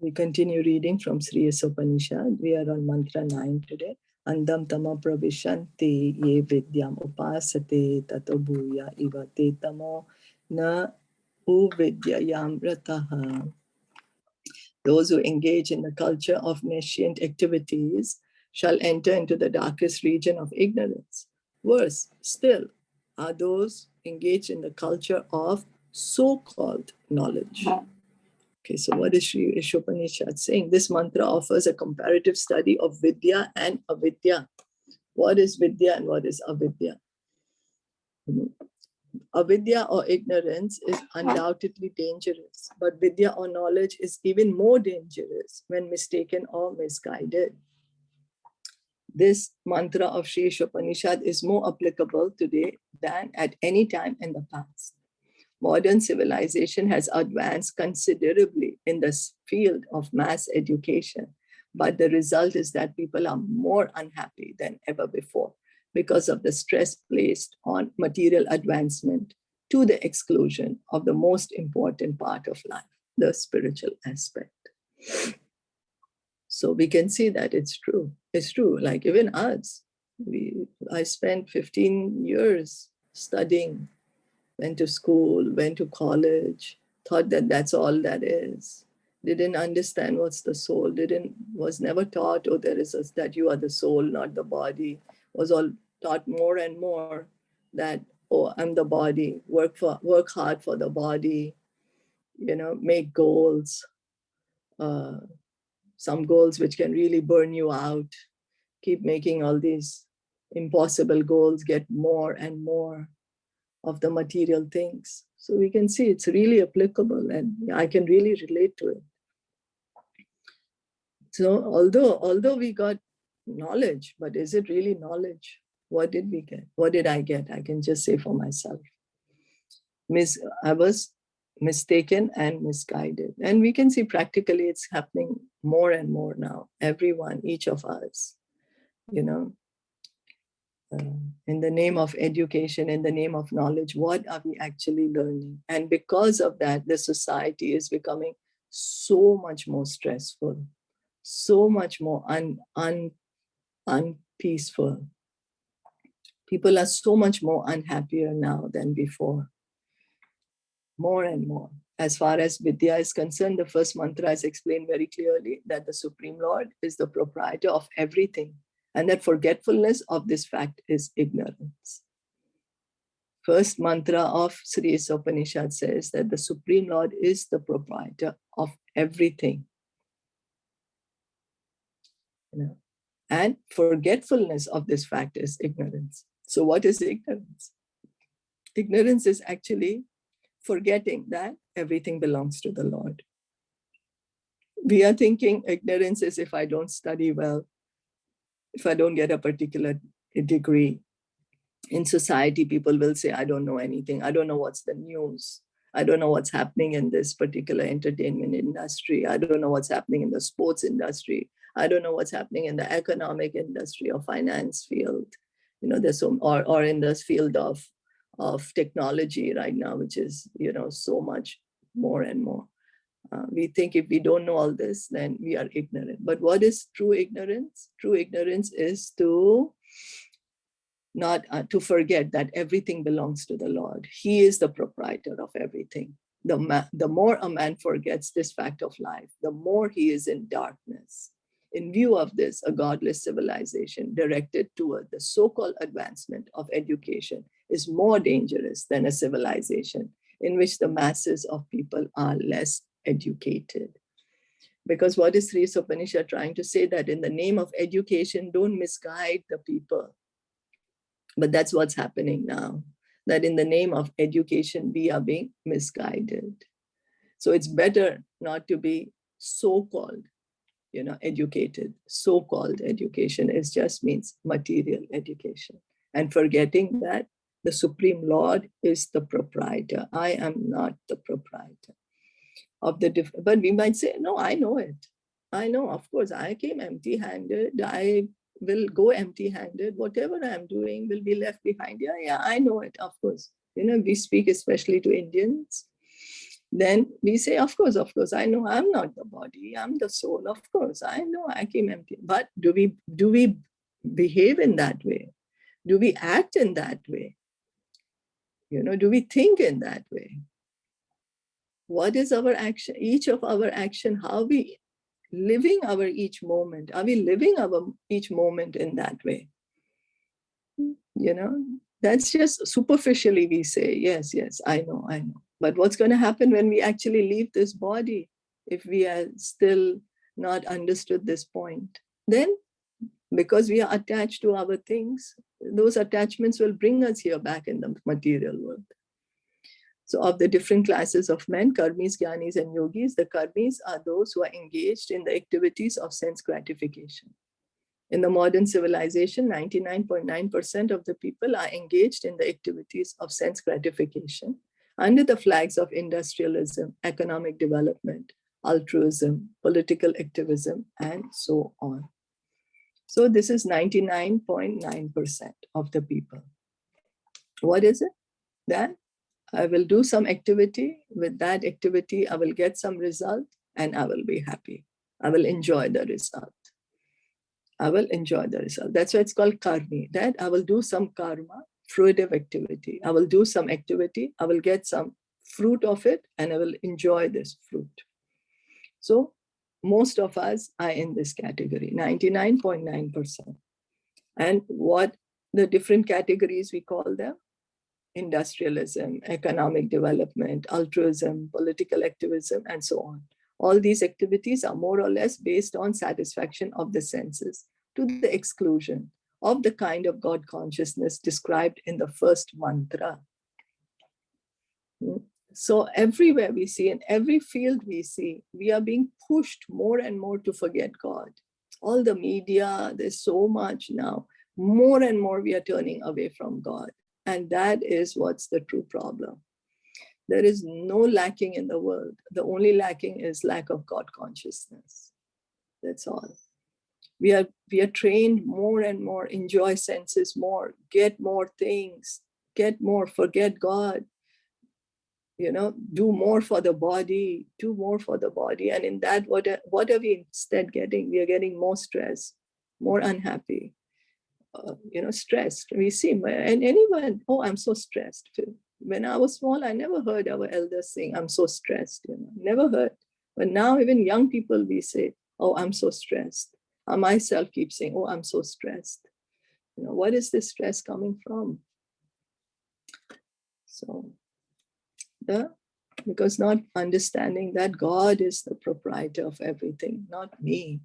We continue reading from Sri Isopanishad. We are on mantra 9 today. Andam tama pravishanti ye vidyam upasate tato bhuya ivate tamo na uvidyayam rataha. Those who engage in the culture of nescient activities shall enter into the darkest region of ignorance. Worse still are those engaged in the culture of so-called knowledge. Okay, so what is Sri Isopanishad saying? This mantra offers a comparative study of Vidya and Avidya. What is Vidya and what is Avidya? Avidya or ignorance is undoubtedly dangerous, but Vidya or knowledge is even more dangerous when mistaken or misguided. This mantra of Sri Isopanishad is more applicable today than at any time in the past. Modern civilization has advanced considerably in the field of mass education, but the result is that people are more unhappy than ever before because of the stress placed on material advancement to the exclusion of the most important part of life, the spiritual aspect. So we can see that it's true. It's true. Like even us, I spent 15 years studying, went to school, went to college, thought that that's all that is. Didn't understand what's the soul, was never taught, oh, that you are the soul, not the body. Was all taught more and more that, oh, I'm the body, work hard for the body, make goals, some goals which can really burn you out, keep making all these impossible goals, get more and more of the material things. So we can see it's really applicable and I can really relate to it. So although we got knowledge, but is it really knowledge? What did we get? What did I get? I can just say for myself. I was mistaken and misguided. And we can see practically it's happening more and more now. Everyone, each of us, in the name of education, in the name of knowledge, what are we actually learning? And because of that, the society is becoming so much more stressful, so much more unpeaceful. People are so much more unhappier now than before. More and more. As far as Vidya is concerned, the first mantra is explained very clearly that the Supreme Lord is the proprietor of everything, and that forgetfulness of this fact is ignorance. First mantra of Sri Isopanishad says that the Supreme Lord is the proprietor of everything. And forgetfulness of this fact is ignorance. So what is ignorance? Ignorance is actually forgetting that everything belongs to the Lord. We are thinking ignorance is if I don't study well, if I don't get a particular degree. In society, people will say, I don't know anything. I don't know what's the news. I don't know what's happening in this particular entertainment industry. I don't know what's happening in the sports industry. I don't know what's happening in the economic industry or finance field. There's or in this field of technology right now, which is, so much more and more. We think if we don't know all this, then we are ignorant. But what is true ignorance? True ignorance is to not to forget that everything belongs to the Lord. He is the proprietor of everything. The more a man forgets this fact of life, the more he is in darkness. In view of this, a godless civilization directed toward the so-called advancement of education is more dangerous than a civilization in which the masses of people are less educated. Because what is Sri Isopanishad trying to say? That in the name of education, don't misguide the people. But that's what's happening now, that in the name of education, we are being misguided. So it's better not to be so-called, educated. So-called education just means material education. And forgetting that the Supreme Lord is the proprietor. I am not the proprietor of the but we might say, no, I know it. I know, of course, I came empty-handed. I will go empty-handed. Whatever I'm doing will be left behind. Yeah, I know it, of course. We speak especially to Indians. then we say, of course, I know I'm not the body, I'm the soul. Of course, I know I came empty. But do we behave in that way? Do we act in that way? Do we think in that way? What is our action? Each of our action, how we living our each moment? Are we living our each moment in that way? That's just superficially we say, yes, I know. But what's going to happen when we actually leave this body? If we are still not understood this point, then because we are attached to our things, those attachments will bring us here back in the material world. So of the different classes of men, karmis, jnanis, and yogis, the karmis are those who are engaged in the activities of sense gratification. In the modern civilization, 99.9% of the people are engaged in the activities of sense gratification under the flags of industrialism, economic development, altruism, political activism, and so on. So this is 99.9% of the people. What is it? That I will do some activity. With that activity, I will get some result and I will be happy. I will enjoy the result. That's why it's called karmi, that I will do some karma, fruitive activity. I will do some activity, I will get some fruit of it, and I will enjoy this fruit. So most of us are in this category, 99.9%. And what the different categories we call them? Industrialism, economic development, altruism, political activism, and so on. All these activities are more or less based on satisfaction of the senses to the exclusion of the kind of God consciousness described in the first mantra. So everywhere we see, in every field we see, we are being pushed more and more to forget God. All the media, there's so much now. More and more we are turning away from God. And that is what's the true problem. There is no lacking in the world. The only lacking is lack of God consciousness. That's all. We are trained more and more, enjoy senses more, get more things, get more, forget God, do more for the body, And in that, what are we instead getting? We are getting more stress, more unhappy, stressed. We see, and anyone, oh, I'm so stressed. When I was small, I never heard our elders saying, I'm so stressed, never heard. But now even young people, we say, oh, I'm so stressed. I myself keep saying, oh, I'm so stressed. What is this stress coming from? So, because not understanding that God is the proprietor of everything, not me.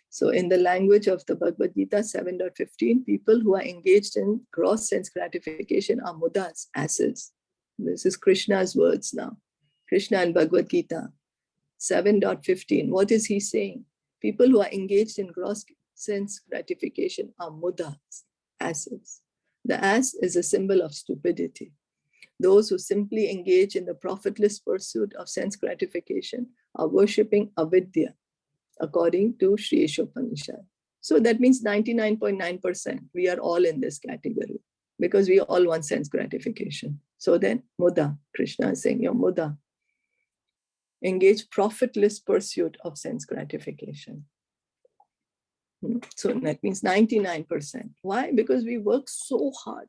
So in the language of the Bhagavad Gita 7.15, people who are engaged in gross sense gratification are mudas, asses. This is Krishna's words now. Krishna in Bhagavad Gita 7.15. What is he saying? People who are engaged in gross sense gratification are mudas, asses. The ass is a symbol of stupidity. Those who simply engage in the profitless pursuit of sense gratification are worshipping avidya, according to Sri Isopanishad. So that means 99.9%. We are all in this category because we all want sense gratification. So then, muda, Krishna is saying, you're muda. Engage profitless pursuit of sense gratification. So that means 99%. Why? Because we work so hard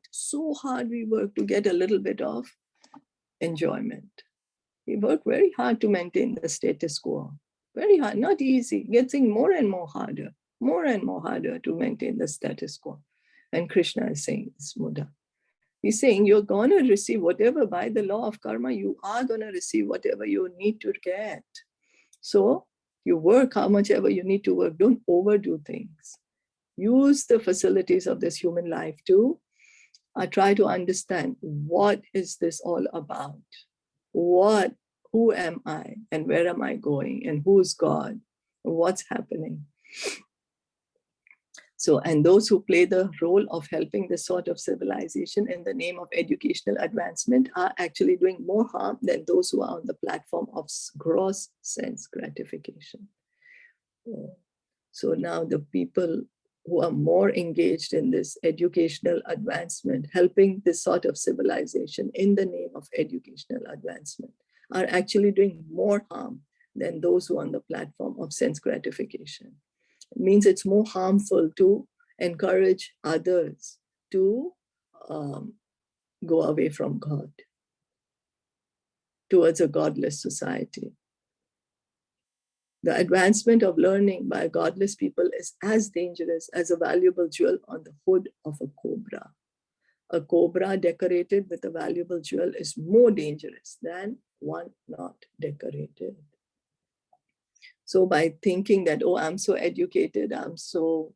we work to get a little bit of enjoyment. We work very hard to maintain the status quo. Very hard, not easy, getting more and more harder to maintain the status quo. And Krishna is saying, it's muda. He's saying, you're going to receive whatever by the law of karma, you are going to receive whatever you need to get. So you work how much ever you need to work. Don't overdo things. Use the facilities of this human life to try to understand what is this all about? Who am I and where am I going and who's God? What's happening? So, and those who play the role of helping this sort of civilization in the name of educational advancement are actually doing more harm than those who are on the platform of gross sense gratification. So now the people who are more engaged in this educational advancement, helping this sort of civilization in the name of educational advancement, are actually doing more harm than those who are on the platform of sense gratification. It means it's more harmful to encourage others to go away from God towards a godless society. The advancement of learning by godless people is as dangerous as a valuable jewel on the hood of a cobra. A cobra decorated with a valuable jewel is more dangerous than one not decorated. So by thinking that, oh, I'm so educated, I'm so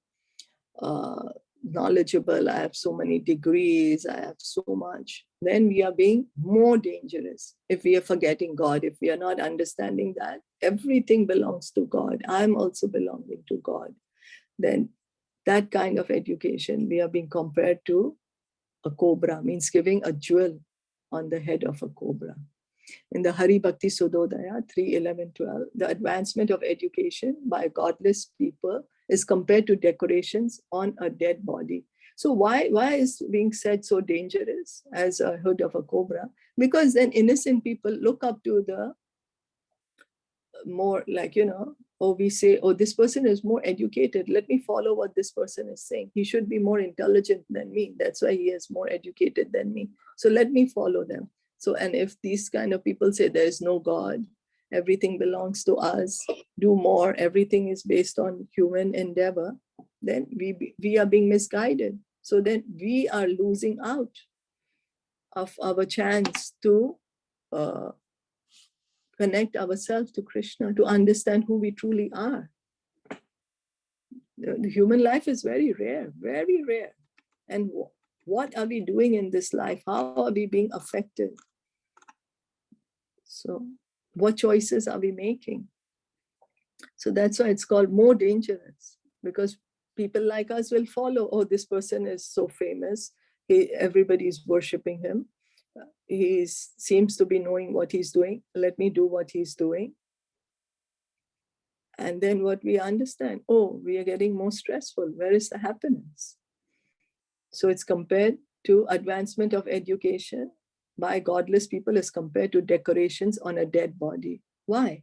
knowledgeable, I have so many degrees, I have so much, then we are being more dangerous if we are forgetting God, if we are not understanding that everything belongs to God, I'm also belonging to God. Then that kind of education, we are being compared to a cobra, means giving a jewel on the head of a cobra. In the Hari Bhakti Sudodaya 3:11-12, the advancement of education by godless people is compared to decorations on a dead body. So why is being said so dangerous as a hood of a cobra? Because then innocent people look up to the more, like, or we say, oh, this person is more educated, let me follow what this person is saying. He should be more intelligent than me. That's why he is more educated than me. So let me follow them. So, and if these kind of people say there is no God, everything belongs to us, do more, everything is based on human endeavor, then we are being misguided. So then we are losing out of our chance to connect ourselves to Krishna, to understand who we truly are. The human life is very rare, very rare. And what are we doing in this life? How are we being affected? So what choices are we making? So that's why it's called more dangerous, because people like us will follow, oh, this person is so famous, everybody's worshiping him. He seems to be knowing what he's doing. Let me do what he's doing. And then what we understand, oh, we are getting more stressful. Where is the happiness? So it's compared to advancement of education by godless people is compared to decorations on a dead body. Why?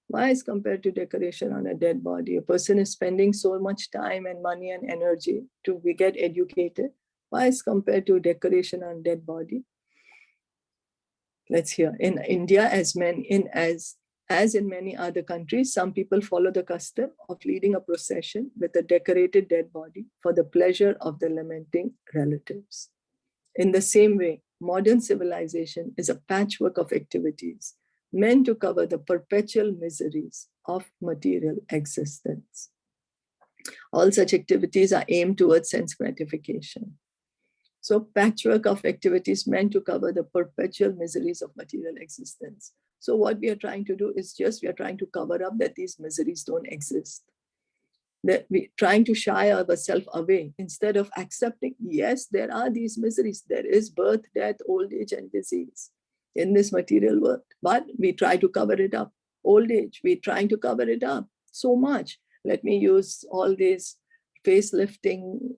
Why is compared to decoration on a dead body? A person is spending so much time and money and energy to get educated. Why is compared to decoration on dead body? Let's hear. In India, as in many other countries, some people follow the custom of leading a procession with a decorated dead body for the pleasure of the lamenting relatives. In the same way, modern civilization is a patchwork of activities meant to cover the perpetual miseries of material existence. All such activities are aimed towards sense gratification. So patchwork of activities meant to cover the perpetual miseries of material existence. So what we are trying to do is we are trying to cover up that these miseries don't exist. That we're trying to shy ourselves away instead of accepting, yes, there are these miseries. There is birth, death, old age, and disease in this material world. But we try to cover it up. Old age, we're trying to cover it up so much. Let me use all these facelifting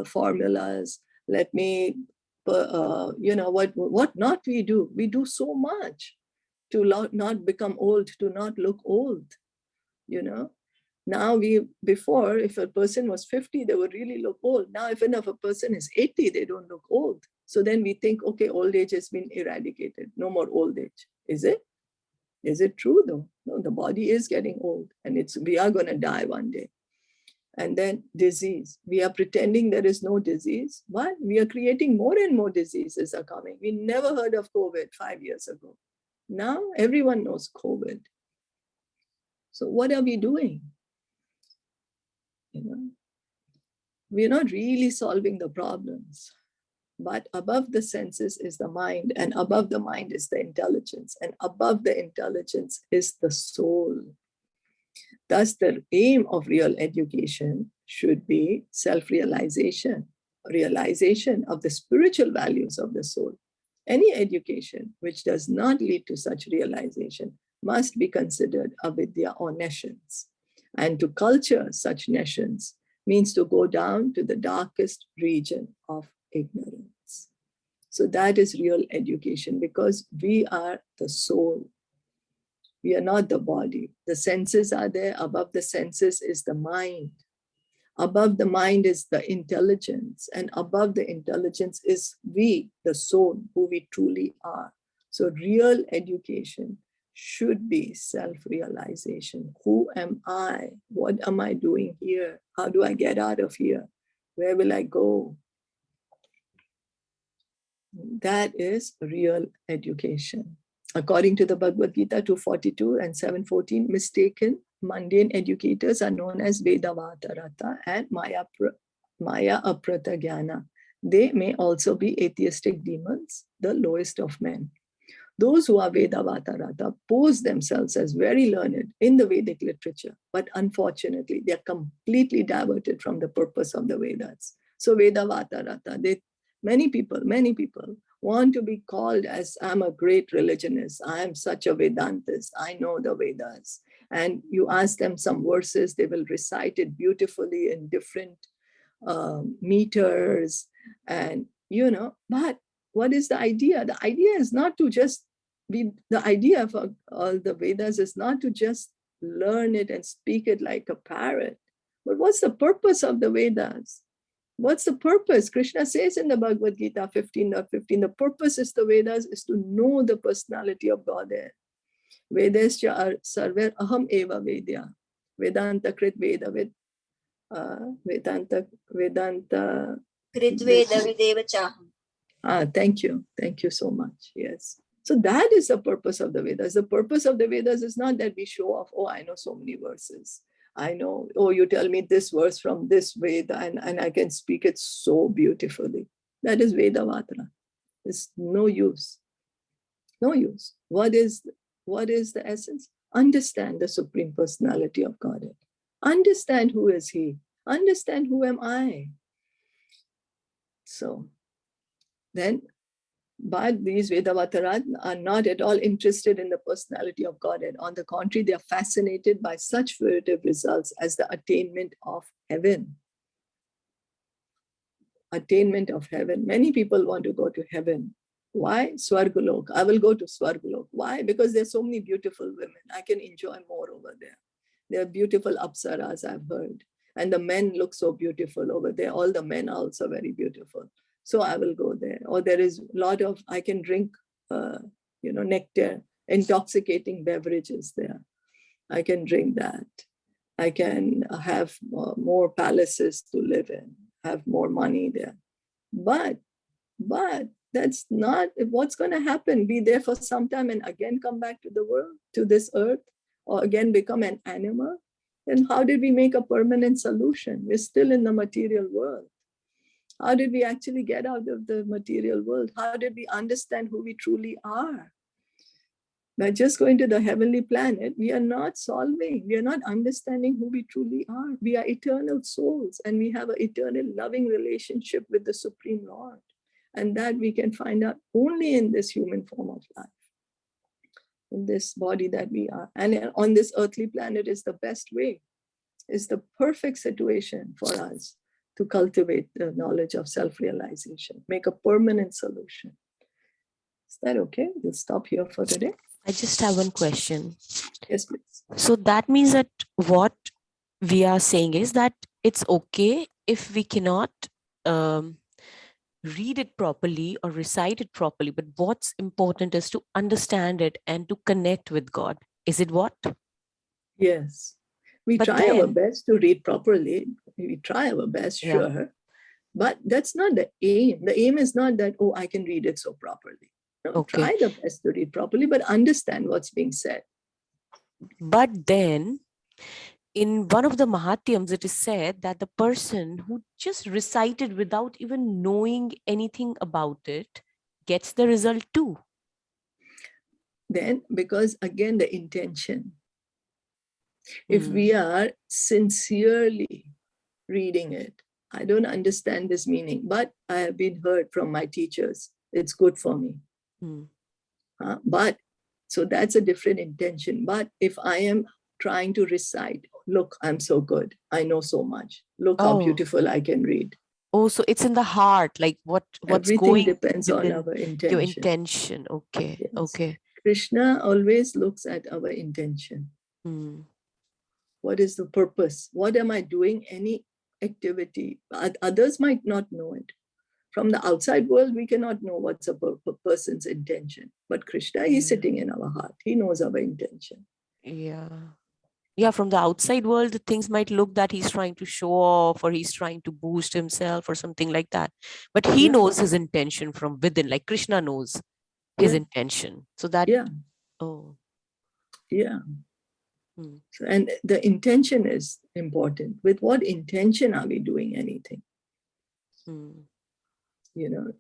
formulas. Let me, what not we do? We do so much to not become old, to not look old, Now before, if a person was 50, they would really look old. Now, if a person is 80, they don't look old. So then we think, okay, old age has been eradicated. No more old age. Is it? Is it true though? No, the body is getting old and we are going to die one day. And then disease. We are pretending there is no disease, but we are creating more and more diseases are coming. We never heard of COVID 5 years ago. Now everyone knows COVID. So what are we doing? We're not really solving the problems. But above the senses is the mind, and above the mind is the intelligence, and above the intelligence is the soul. Thus, the aim of real education should be self-realization, realization of the spiritual values of the soul. Any education which does not lead to such realization must be considered avidya or nescience. And to culture such nescience means to go down to the darkest region of ignorance. So that is real education, because we are the soul. We are not the body. The senses are there. Above the senses is the mind. Above the mind is the intelligence. And above the intelligence is we, the soul, who we truly are. So real education should be self-realization. Who am I? What am I doing here? How do I get out of here? Where will I go? That is real education. According to the Bhagavad Gita 242 and 714, mistaken mundane educators are known as Vedavatarata and Maya Aprata Jnana. They may also be atheistic demons, the lowest of men. Those who are Vedavatarata pose themselves as very learned in the Vedic literature, but unfortunately, they are completely diverted from the purpose of the Vedas. So Vedavatarata, many people want to be called as, I'm a great religionist, I am such a Vedantist, I know the Vedas. And you ask them some verses, they will recite it beautifully in different meters. And, but what is the idea? The idea is not to just be, the idea for all the Vedas is not to just learn it and speak it like a parrot. But what's the purpose of the Vedas? What's the purpose? Krishna says in the Bhagavad Gita 15.15, the purpose is the Vedas is to know the personality of Godhead. Vedascha are sarver aham eva vedya. Vedanta krit veda ved. Vedanta. Krit veda videva chaham. Thank you. Thank you so much. Yes. So that is the purpose of the Vedas. The purpose of the Vedas is not that we show off, oh, I know so many verses. I know, oh, you tell me this verse from this Veda and I can speak it so beautifully. That is Vedavatra. It's no use. No use. What is the essence? Understand the Supreme Personality of Godhead. Understand who is He. Understand who am I. So then, but these Vedavataras are not at all interested in the personality of Godhead. On the contrary, they are fascinated by such figurative results as the attainment of heaven. Attainment of heaven. Many people want to go to heaven. Why? Swargalok. I will go to Swargalok. Why? Because there's so many beautiful women. I can enjoy more over there. There are beautiful apsaras, I've heard. And the men look so beautiful over there. All the men are also very beautiful. So I will go there. Or there is a lot of, I can drink, nectar, intoxicating beverages there. I can drink that. I can have more palaces to live in, have more money there. But that's not what's going to happen. Be there for some time and again come back to the world, to this earth, or again become an animal. Then how did we make a permanent solution? We're still in the material world. How did we actually get out of the material world? How did we understand who we truly are? By just going to the heavenly planet, we are not solving, we are not understanding who we truly are. We are eternal souls and we have an eternal loving relationship with the Supreme Lord. And that we can find out only in this human form of life, in this body that we are. And on this earthly planet is the best way, is the perfect situation for us to cultivate the knowledge of self-realization, make a permanent solution. Is that okay? We'll stop here for today. I just have one question. Yes, please. So that means that what we are saying is that it's okay if we cannot read it properly or recite it properly, but what's important is to understand it and to connect with God. Is it what? Yes. We try our best to read properly. We try our best, sure. But that's not the aim. The aim is not that, oh, I can read it so properly. No, Okay. Try the best to read properly, but understand what's being said. But then, in one of the Mahatyams, it is said that the person who just recited without even knowing anything about it gets the result too. Then, because again, the intention. If we are sincerely reading it, I don't understand this meaning, but I have been heard from my teachers, it's good for me. But so that's a different intention. But if I am trying to recite, look, I'm so good, I know so much, look how beautiful I can read. Oh, so it's in the heart, like what's Everything going depends on within our intention. your intention. Okay. Yes. Okay. Krishna always looks at our intention. What is the purpose? What am I doing? Any activity? Others might not know it. From the outside world, we cannot know what's a person's intention. But Krishna is sitting in our heart. He knows our intention. Yeah, from the outside world, the things might look that he's trying to show off or he's trying to boost himself or something like that. But he knows his intention from within, like Krishna knows his intention. So that, So, and the intention is important. With what intention are we doing anything?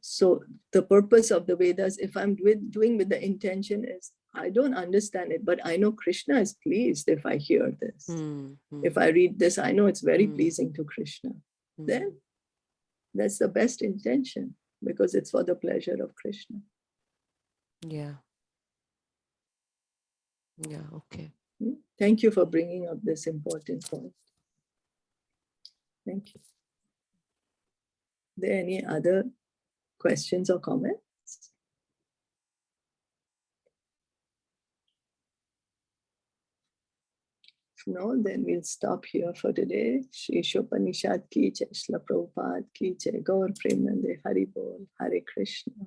So the purpose of the Vedas, if I'm doing with the intention, is I don't understand it, but I know Krishna is pleased if I hear this. If I read this, I know it's very pleasing to Krishna. Then that's the best intention, because it's for the pleasure of Krishna. Okay. Thank you for bringing up this important point. Thank you. Are there any other questions or comments? If no, then we'll stop here for today. Shri Isopanishad ki jai, Shila Prabhupada ki jai, Gaur Premanande, Hari Bol, Hare Krishna.